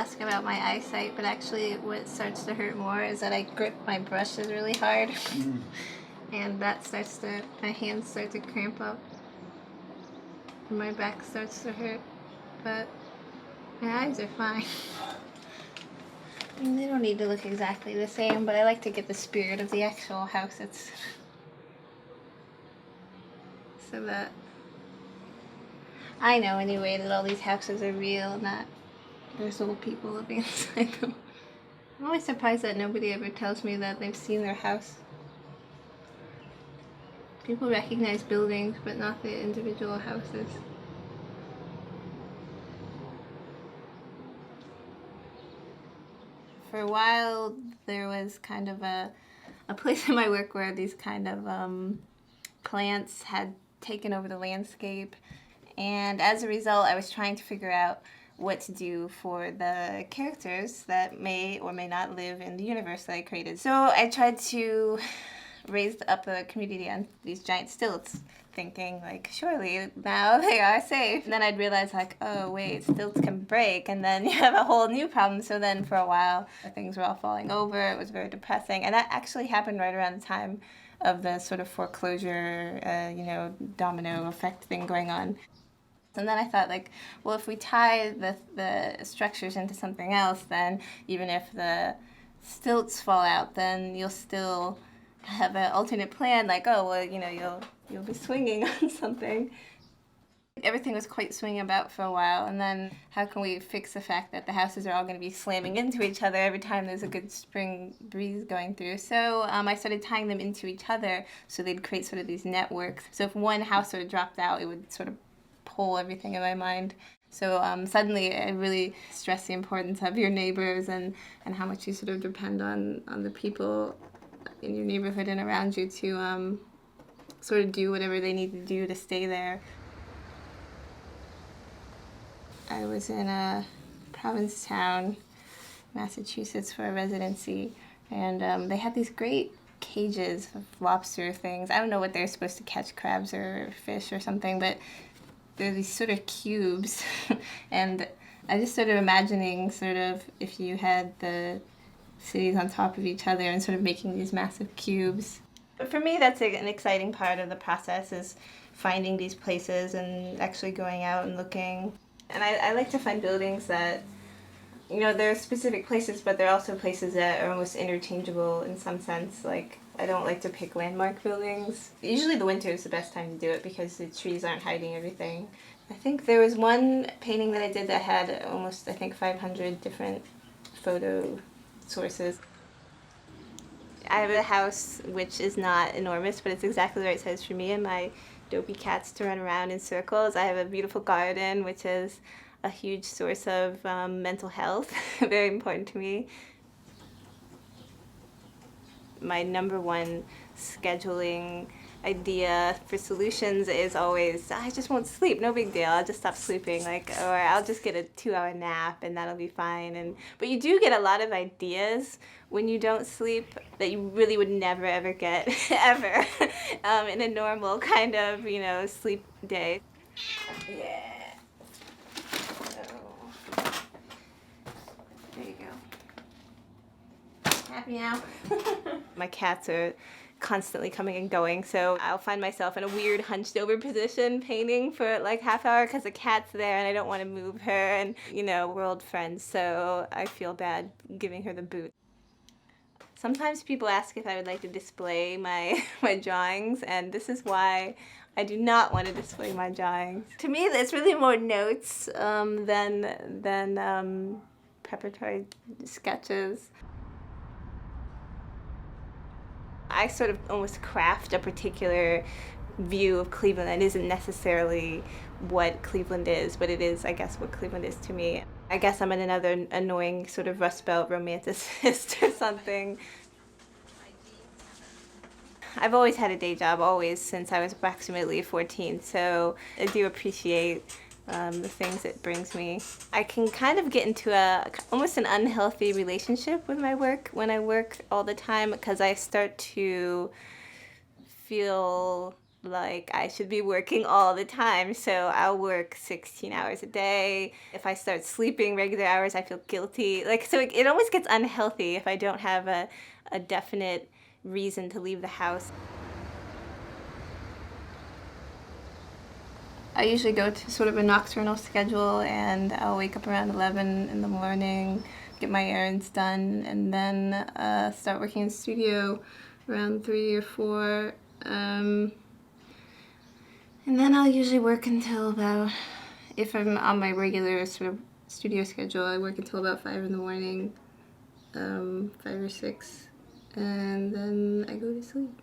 ask about my eyesight, but actually what starts to hurt more is that I grip my brushes really hard. And that my hands start to cramp up. And my back starts to hurt. But my eyes are fine. I mean, they don't need to look exactly the same, but I like to get the spirit of the actual house. It's so that I know anyway that all these houses are real, not there's little people living inside them. I'm always surprised that nobody ever tells me that they've seen their house. People recognize buildings, but not the individual houses. For a while, there was kind of a place in my work where these kind of plants had taken over the landscape. And as a result, I was trying to figure out what to do for the characters that may or may not live in the universe that I created. So I tried to raise up the community on these giant stilts, thinking like, surely now they are safe. And then I'd realize like, oh wait, stilts can break, and then you have a whole new problem. So then for a while, things were all falling over. It was very depressing. And that actually happened right around the time of the sort of foreclosure, domino effect thing going on. And then I thought, like, well, if we tie the structures into something else, then even if the stilts fall out, then you'll still have an alternate plan, like, oh, well, you'll be swinging on something. Everything was quite swinging about for a while, and then how can we fix the fact that the houses are all going to be slamming into each other every time there's a good spring breeze going through? So I started tying them into each other so they'd create sort of these networks. So if one house sort of dropped out, it would sort of pull everything in my mind. So suddenly I really stress the importance of your neighbors and how much you sort of depend on the people in your neighborhood and around you to sort of do whatever they need to do to stay there. I was in a Provincetown, Massachusetts for a residency, and they had these great cages of lobster things. I don't know what they're supposed to catch, crabs or fish or something, but they're these sort of cubes. And I just started imagining sort of if you had the cities on top of each other and sort of making these massive cubes. But for me, that's an exciting part of the process, is finding these places and actually going out and looking. And I like to find buildings that, there are specific places, but they're also places that are almost interchangeable in some sense. Like, I don't like to pick landmark buildings. Usually the winter is the best time to do it because the trees aren't hiding everything. I think there was one painting that I did that had almost, 500 different photo sources. I have a house which is not enormous, but it's exactly the right size for me and my dopey cats to run around in circles. I have a beautiful garden, which is a huge source of mental health, very important to me. My number one scheduling idea for solutions is always, I just won't sleep, no big deal, I'll just stop sleeping, or I'll just get a 2-hour nap and that'll be fine. But you do get a lot of ideas when you don't sleep that you really would never ever get ever in a normal kind of sleep day. Yeah. There you go. Happy now? My cats are constantly coming and going, so I'll find myself in a weird hunched over position painting for like half hour because the cat's there and I don't want to move her, and we're old friends, so I feel bad giving her the boot. Sometimes people ask if I would like to display my drawings, and this is why I do not want to display my drawings. To me, it's really more notes than preparatory sketches. I sort of almost craft a particular view of Cleveland that isn't necessarily what Cleveland is, but it is, I guess, what Cleveland is to me. I guess I'm another annoying sort of Rust Belt romanticist or something. I've always had a day job, always, since I was approximately 14, so I do appreciate the things it brings me. I can kind of get into almost an unhealthy relationship with my work when I work all the time, because I start to feel like I should be working all the time. So I'll work 16 hours a day. If I start sleeping regular hours, I feel guilty. Like, so it always gets unhealthy if I don't have a definite reason to leave the house. I usually go to sort of a nocturnal schedule, and I'll wake up around 11 in the morning, get my errands done, and then start working in the studio around 3 or 4. And then I'll usually work until about, if I'm on my regular sort of studio schedule, I work until about 5 in the morning, 5 or 6, and then I go to sleep.